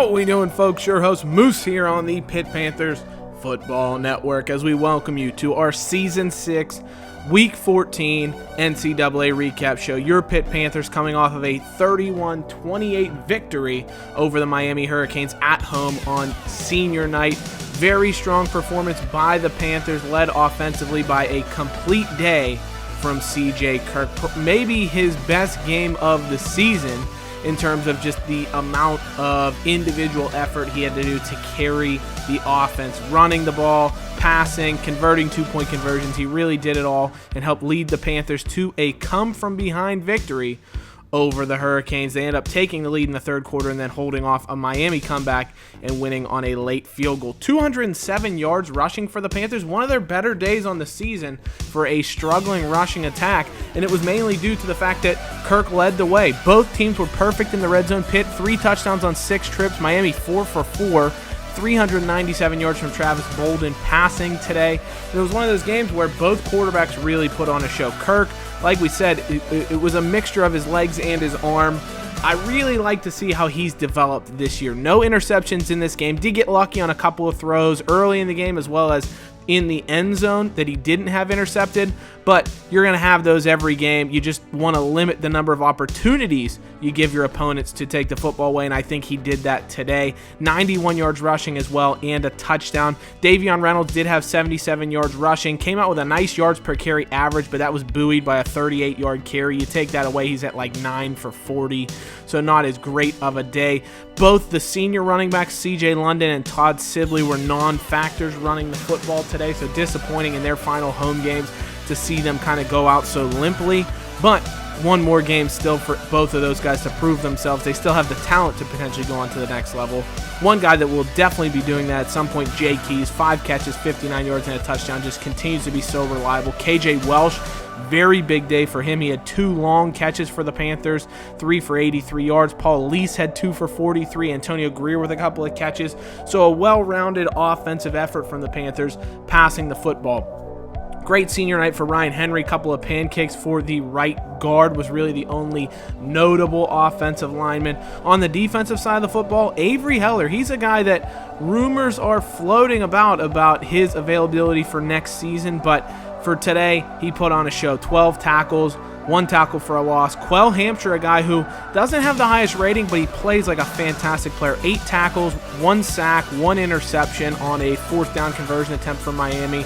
How we doing, folks? Your host Moose here on the Pitt Panthers Football Network as we welcome you to our Season 6, Week 14 NCAA recap show. Your Pitt Panthers coming off of a 31-28 victory over the Miami Hurricanes at home on senior night. Very strong performance by the Panthers, led offensively by a complete day from C.J. Kirk. Maybe his best game of the season in terms of just the amount of individual effort he had to do to carry the offense, running the ball, passing, converting two-point conversions. He really did it all and helped lead the Panthers to a come-from-behind victory over the Hurricanes. They end up taking the lead in the third quarter and then holding off a Miami comeback and winning on a late field goal. 207 yards rushing for the Panthers, one of their better days on the season for a struggling rushing attack, and it was mainly due to the fact that Kirk led the way. Both teams were perfect in the red zone. Pitt, 3 touchdowns on 6 trips. Miami, 4 for 4. 397 yards from Travis Bolden passing today. And it was one of those games where both quarterbacks really put on a show. Kirk, like we said, it was a mixture of his legs and his arm. I really like to see how he's developed this year. No interceptions in this game. Did get lucky on a couple of throws early in the game as well as in the end zone that he didn't have intercepted, but you're going to have those every game. You just want to limit the number of opportunities you give your opponents to take the football away, and I think he did that today. 91 yards rushing as well and a touchdown. Davion Reynolds did have 77 yards rushing, came out with a nice yards per carry average, but that was buoyed by a 38-yard carry. You take that away, he's at like 9 for 40, so not as great of a day. Both the senior running backs, C.J. London and Todd Sibley, were non-factors running the football today, so disappointing in their final home games to see them kind of go out so limply. But one more game still for both of those guys to prove themselves. They still have the talent to potentially go on to the next level. One guy that will definitely be doing that at some point, Jay Keys, 5 catches, 59 yards, and a touchdown, just continues to be so reliable. KJ Welsh, very big day for him. He had 2 long catches for the Panthers, 3 for 83 yards. Paul Lease had 2 for 43. Antonio Greer with a couple of catches. So a well-rounded offensive effort from the Panthers passing the football. Great senior night for Ryan Henry. Couple of pancakes for the right guard, was really the only notable offensive lineman. On the defensive side of the football, Avery Heller, he's a guy that rumors are floating about his availability for next season, but for today, he put on a show. 12 tackles, 1 tackle for a loss. Quell Hampshire, a guy who doesn't have the highest rating, but he plays like a fantastic player. 8 tackles, 1 sack, 1 interception on a 4th down conversion attempt for Miami.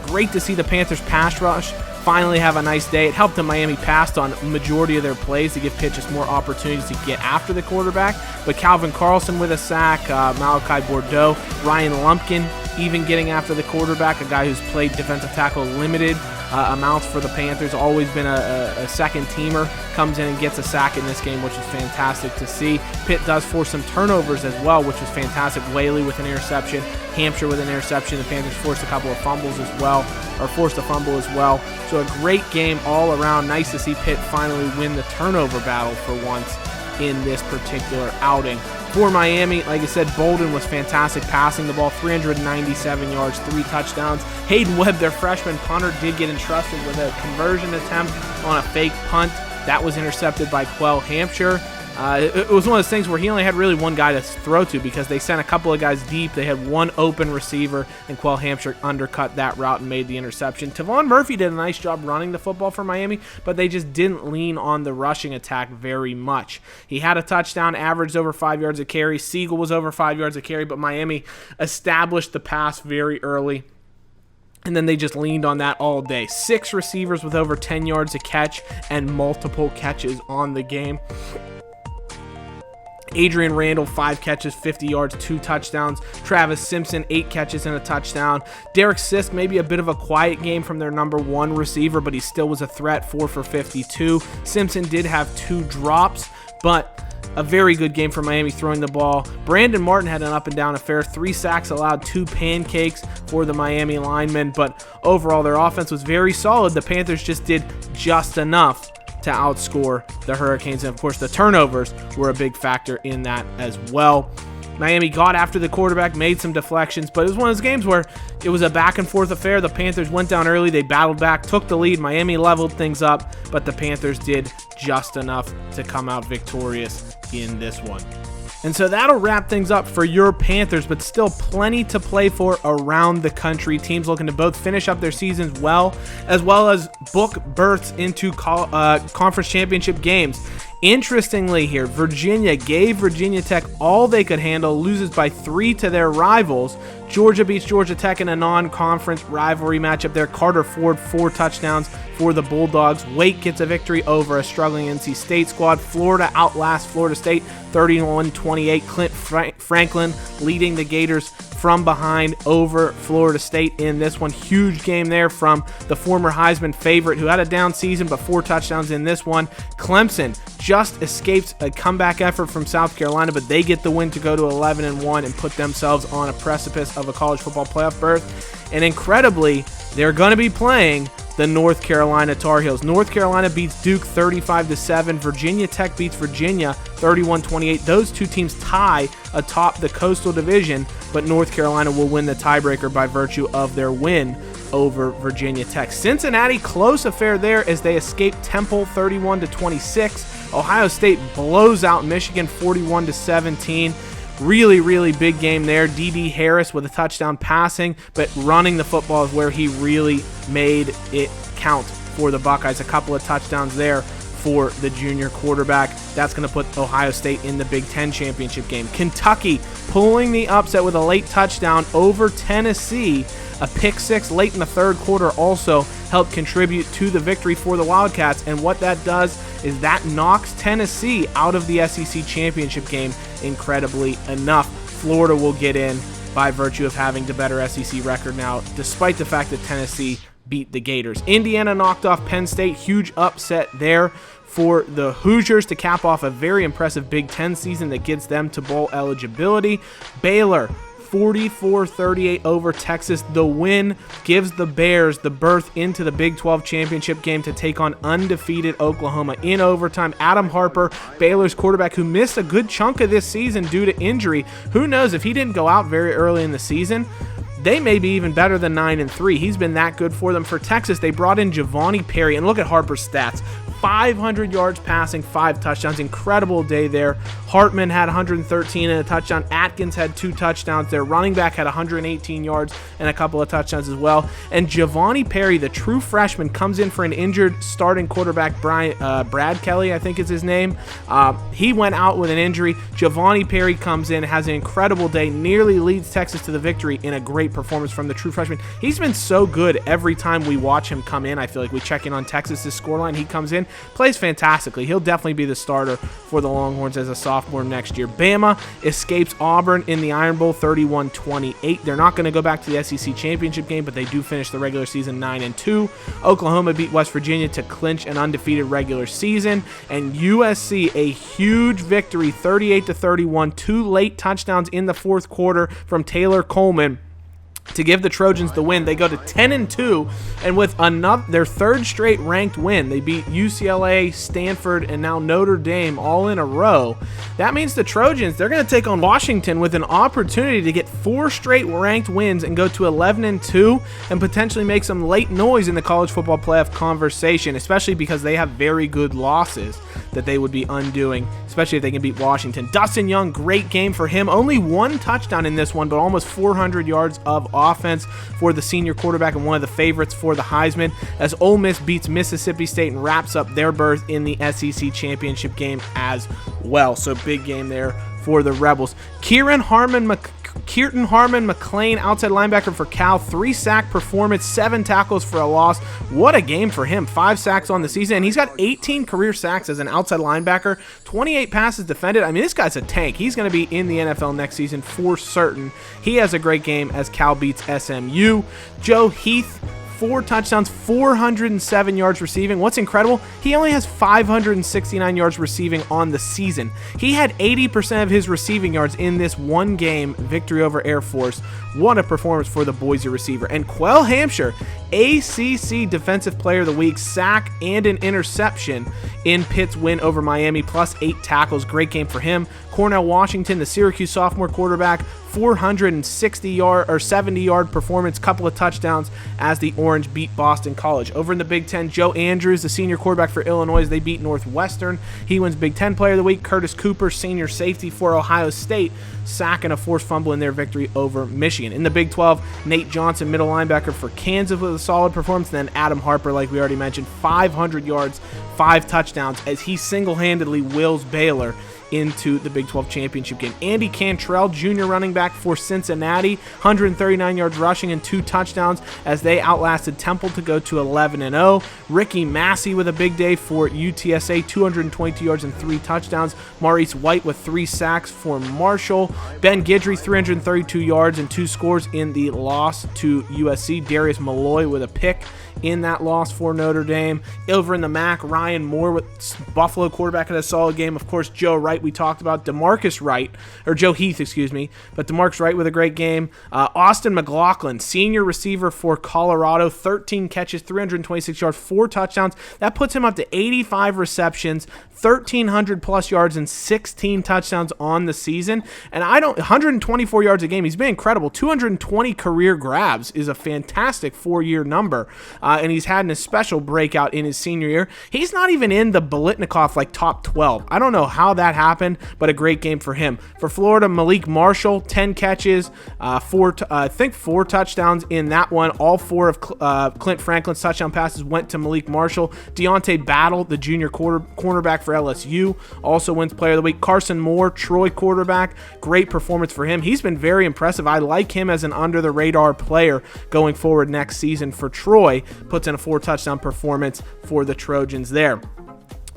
Great to see the Panthers pass rush finally have a nice day. It helped the Miami pass on majority of their plays to give Pitt just more opportunities to get after the quarterback. But Calvin Carlson with a sack, Malachi Bordeaux, Ryan Lumpkin even getting after the quarterback, a guy who's played defensive tackle limited amounts for the Panthers, always been a second teamer, comes in and gets a sack in this game, which is fantastic to see. Pitt does force some turnovers as well, which is fantastic. Whaley with an interception, Hampshire with an interception. The Panthers forced a couple of fumbles as well, or forced a fumble as well. So a great game all around. Nice to see Pitt finally win the turnover battle for once in this particular outing. For Miami, like I said, Bolden was fantastic passing the ball, 397 yards, 3 touchdowns. Hayden Webb, their freshman punter, did get entrusted with a conversion attempt on a fake punt. That was intercepted by Quell Hampshire. It was one of those things where he only had really one guy to throw to because they sent a couple of guys deep. They had one open receiver, and Quell Hampshire undercut that route and made the interception. Tavon Murphy did a nice job running the football for Miami, but they just didn't lean on the rushing attack very much. He had a touchdown, averaged over 5 yards a carry. Siegel was over 5 yards a carry, but Miami established the pass very early. And then they just leaned on that all day. 6 receivers with over 10 yards a catch and multiple catches on the game. Adrian Randall, 5 catches, 50 yards, 2 touchdowns. Travis Simpson, 8 catches and a touchdown. Derek Sisk, maybe a bit of a quiet game from their number 1 receiver, but he still was a threat, 4 for 52. Simpson did have 2 drops, but a very good game for Miami throwing the ball. Brandon Martin had an up-and-down affair. 3 sacks allowed, 2 pancakes for the Miami linemen, but overall their offense was very solid. The Panthers just did just enough to outscore the Hurricanes, and of course the turnovers were a big factor in that as well. Miami got after the quarterback, made some deflections, but it was one of those games where it was a back-and-forth affair. The Panthers went down early, they battled back, took the lead. Miami leveled things up, but the Panthers did just enough to come out victorious in this one. And so that'll wrap things up for your Panthers, but still plenty to play for around the country. Teams looking to both finish up their seasons well as book berths into conference championship games. Interestingly here, Virginia gave Virginia Tech all they could handle, loses by 3 to their rivals. Georgia beats Georgia Tech in a non-conference rivalry matchup there. Carter Ford, 4 touchdowns for the Bulldogs. Wake gets a victory over a struggling NC State squad. Florida outlasts Florida State 31-28. Clint Franklin leading the Gators from behind over Florida State in this one. Huge game there from the former Heisman favorite who had a down season but 4 touchdowns in this one. Clemson just escapes a comeback effort from South Carolina, but they get the win to go to 11-1 and put themselves on a precipice of a college football playoff berth. And incredibly, they're going to be playing the North Carolina Tar Heels. North Carolina beats Duke 35-7. Virginia Tech beats Virginia 31-28. Those two teams tie atop the Coastal Division, but North Carolina will win the tiebreaker by virtue of their win over Virginia Tech. Cincinnati, close affair there as they escape Temple 31-26. Ohio State blows out Michigan 41-17. Really big game there. D.D. Harris with a touchdown passing, but running the football is where he really made it count for the Buckeyes. A couple of touchdowns there for the junior quarterback. That's going to put Ohio State in the Big Ten championship game. Kentucky pulling the upset with a late touchdown over Tennessee. A pick six late in the third quarter also helped contribute to the victory for the Wildcats, and what that does is that knocks Tennessee out of the SEC championship game, incredibly enough. Florida will get in by virtue of having the better SEC record now, despite the fact that Tennessee beat the Gators. Indiana knocked off Penn State, huge upset there for the Hoosiers to cap off a very impressive Big Ten season that gets them to bowl eligibility. Baylor 44-38 over Texas. The win gives the Bears the berth into the Big 12 championship game to take on undefeated Oklahoma in overtime. Adam Harper, Baylor's quarterback, who missed a good chunk of this season due to injury. Who knows, if he didn't go out very early in the season, they may be even better than 9-3. He's been that good for them. For Texas, they brought in Giovanni Perry, and look at Harper's stats. 500 yards passing, 5 touchdowns. Incredible day there. Hartman had 113 and a touchdown. Atkins had 2 touchdowns. Their running back had 118 yards and a couple of touchdowns as well. And Giovanni Perry, the true freshman, comes in for an injured starting quarterback, Brad Kelly, I think is his name. He went out with an injury. Giovanni Perry comes in, has an incredible day, nearly leads Texas to the victory in a great performance from the true freshman. He's been so good every time we watch him come in. I feel like we check in on Texas's scoreline. He comes in, plays fantastically. He'll definitely be the starter for the Longhorns as a sophomore next year. Bama escapes Auburn in the Iron Bowl 31-28. They're not going to go back to the SEC championship game, but they do finish the regular season 9-2. Oklahoma beat West Virginia to clinch an undefeated regular season. And USC, a huge victory, 38-31. 2 late touchdowns in the fourth quarter from Taylor Coleman to give the Trojans the win. They go to 10-2, and with their third straight ranked win, they beat UCLA, Stanford, and now Notre Dame all in a row. That means the Trojans, they're going to take on Washington with an opportunity to get 4 straight ranked wins and go to 11-2 and potentially make some late noise in the college football playoff conversation, especially because they have very good losses that they would be undoing, especially if they can beat Washington. Dustin Young, great game for him. Only 1 touchdown in this one, but almost 400 yards of offense for the senior quarterback and one of the favorites for the Heisman, as Ole Miss beats Mississippi State and wraps up their berth in the SEC championship game as well. So big game there for the Rebels. Keaton Harmon McLean, outside linebacker for Cal, 3-sack performance, 7 tackles for a loss. What a game for him. 5 sacks on the season, and he's got 18 career sacks as an outside linebacker, 28 passes defended. I mean, this guy's a tank. He's going to be in the NFL next season for certain. He has a great game as Cal beats SMU. Joe Heath, 4 touchdowns, 407 yards receiving. What's incredible, he only has 569 yards receiving on the season. He had 80% of his receiving yards in this one game victory over Air Force. What a performance for the Boise receiver. And Quell Hampshire, ACC Defensive Player of the Week, sack and an interception in Pitt's win over Miami, plus 8 tackles. Great game for him. Cornell Washington, the Syracuse sophomore quarterback, 70-yard performance, couple of touchdowns as the Orange beat Boston College. Over in the Big Ten, Joe Andrews, the senior quarterback for Illinois, they beat Northwestern. He wins Big Ten Player of the Week. Curtis Cooper, senior safety for Ohio State, sacking a forced fumble in their victory over Michigan. In the Big 12, Nate Johnson, middle linebacker for Kansas, with a solid performance. And then Adam Harper, like we already mentioned, 500 yards, 5 touchdowns as he single-handedly wills Baylor into the Big 12 championship game. Andy Cantrell, junior running back for Cincinnati, 139 yards rushing and 2 touchdowns as they outlasted Temple to go to 11-0. Ricky Massey with a big day for UTSA, 222 yards and 3 touchdowns. Maurice White with 3 sacks for Marshall. Ben Guidry, 332 yards and 2 scores in the loss to USC. Darius Malloy with a pick in that loss for Notre Dame. Over in the MAC, Ryan Moore with Buffalo quarterback in a solid game. Of course, Joe Wright, we talked about. Joe Heath, but DeMarcus Wright with a great game. Austin McLaughlin, senior receiver for Colorado, 13 catches, 326 yards, 4 touchdowns. That puts him up to 85 receptions, 1,300 plus yards, and 16 touchdowns on the season. And 124 yards a game. He's been incredible. 220 career grabs is a fantastic 4-year number. And he's had a special breakout in his senior year. He's not even in the Biletnikoff top 12. I don't know how that happened, but a great game for him. For Florida, Malik Marshall, 10 catches, 4 touchdowns in that one. All 4 of Clint Franklin's touchdown passes went to Malik Marshall. Deontay Battle, the junior cornerback for LSU, also wins Player of the Week. Carson Moore, Troy quarterback, great performance for him. He's been very impressive. I like him as an under-the-radar player going forward next season for Troy. Puts in a 4-touchdown performance for the Trojans there.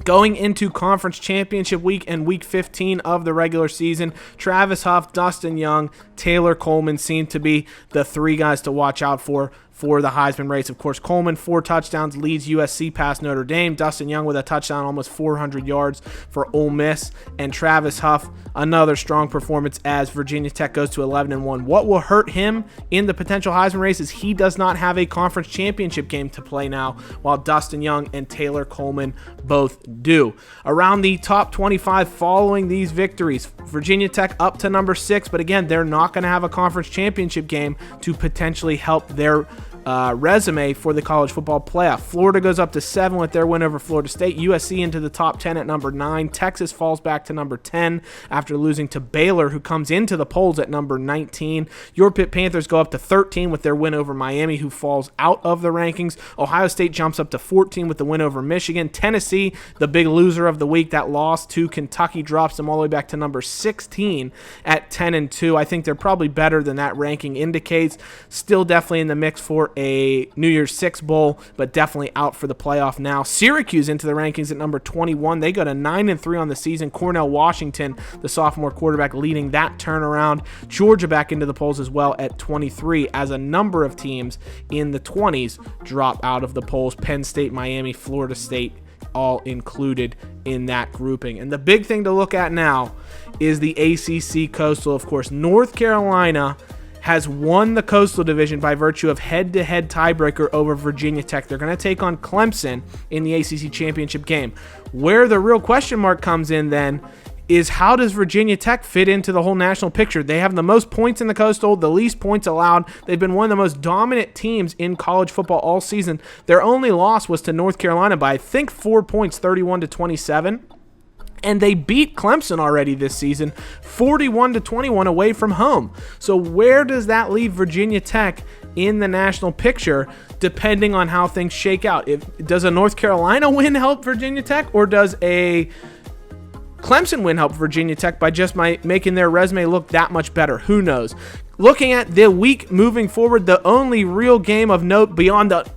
Going into Conference Championship Week and Week 15 of the regular season, Travis Huff, Dustin Young, Taylor Coleman seem to be the 3 guys to watch out for the Heisman race. Of course, Coleman, 4 touchdowns, leads USC past Notre Dame. Dustin Young with a touchdown, almost 400 yards for Ole Miss. And Travis Huff, another strong performance as Virginia Tech goes to 11-1. What will hurt him in the potential Heisman race is he does not have a conference championship game to play now, while Dustin Young and Taylor Coleman both do. Around the top 25 following these victories, Virginia Tech up to number 6, but again, they're not going to have a conference championship game to potentially help their resume for the college football playoff. Florida goes up to 7 with their win over Florida State. USC into the top 10 at number 9. Texas falls back to number 10 after losing to Baylor, who comes into the polls at number 19. Your Pitt Panthers go up to 13 with their win over Miami, who falls out of the rankings. Ohio State jumps up to 14 with the win over Michigan. Tennessee, the big loser of the week, that loss to Kentucky, drops them all the way back to number 16 at 10-2. I think they're probably better than that ranking indicates. Still definitely in the mix for a New Year's Six Bowl, but definitely out for the playoff now. Syracuse into the rankings at number 21. They go to 9-3 on the season. Cornell Washington, the sophomore quarterback, leading that turnaround. Georgia back into the polls as well at 23, as a number of teams in the 20s drop out of the polls. Penn State, Miami, Florida State, all included in that grouping. And the big thing to look at now is the ACC Coastal. Of course, North Carolina has won the Coastal Division by virtue of head-to-head tiebreaker over Virginia Tech. They're going to take on Clemson in the ACC championship game. Where the real question mark comes in then is, how does Virginia Tech fit into the whole national picture? They have the most points in the Coastal, the least points allowed. They've been one of the most dominant teams in college football all season. Their only loss was to North Carolina by, I think, 4 points, 31-27. And they beat Clemson already this season, 41-21 away from home. So where does that leave Virginia Tech in the national picture, depending on how things shake out? Does a North Carolina win help Virginia Tech, or does a Clemson win help Virginia Tech by just making their resume look that much better? Who knows? Looking at the week moving forward, the only real game of note beyond the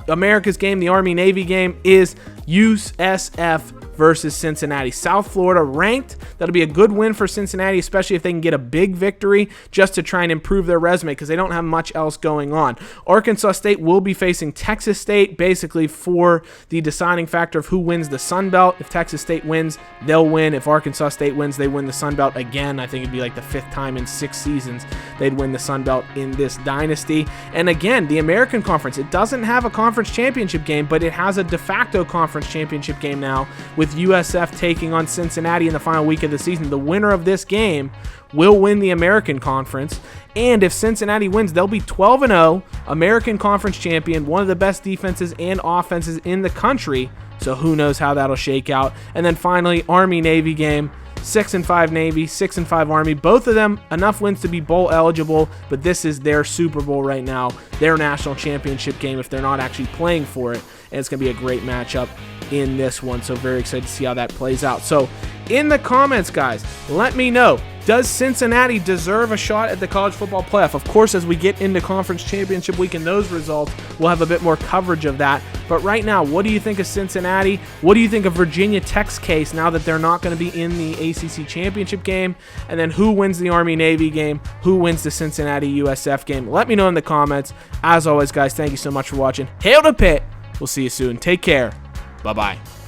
America's game, the Army-Navy game, is USF versus Cincinnati. South Florida ranked. That'll be a good win for Cincinnati, especially if they can get a big victory just to try and improve their resume because they don't have much else going on. Arkansas State will be facing Texas State basically for the deciding factor of who wins the Sun Belt. If Texas State wins, they'll win. If Arkansas State wins, they win the Sun Belt again. I think it'd be like the 5th time in 6 seasons they'd win the Sun Belt in this dynasty. And again, the American Conference, it doesn't have a conference championship game, but it has a de facto conference championship game now with USF taking on Cincinnati in the final week of the season. The winner of this game will win the American Conference, and if Cincinnati wins, they'll be 12-0, American Conference champion, one of the best defenses and offenses in the country, so who knows how that'll shake out. And then finally, Army-Navy game, 6-5 Navy, 6-5 Army, both of them enough wins to be bowl eligible, but this is their Super Bowl right now, their national championship game if they're not actually playing for it, and it's going to be a great matchup in this one, so very excited to see how that plays out. So in the comments, guys, let me know, does Cincinnati deserve a shot at the college football playoff? Of course, as we get into conference championship week and those results, we'll have a bit more coverage of that. But right now, what do you think of Cincinnati? What do you think of Virginia Tech's case now that they're not going to be in the ACC championship game? And then who wins the Army-Navy game? Who wins the Cincinnati USF game? Let me know in the comments. As always, guys, thank you so much for watching. Hail to Pitt. We'll see you soon. Take care. Bye-bye.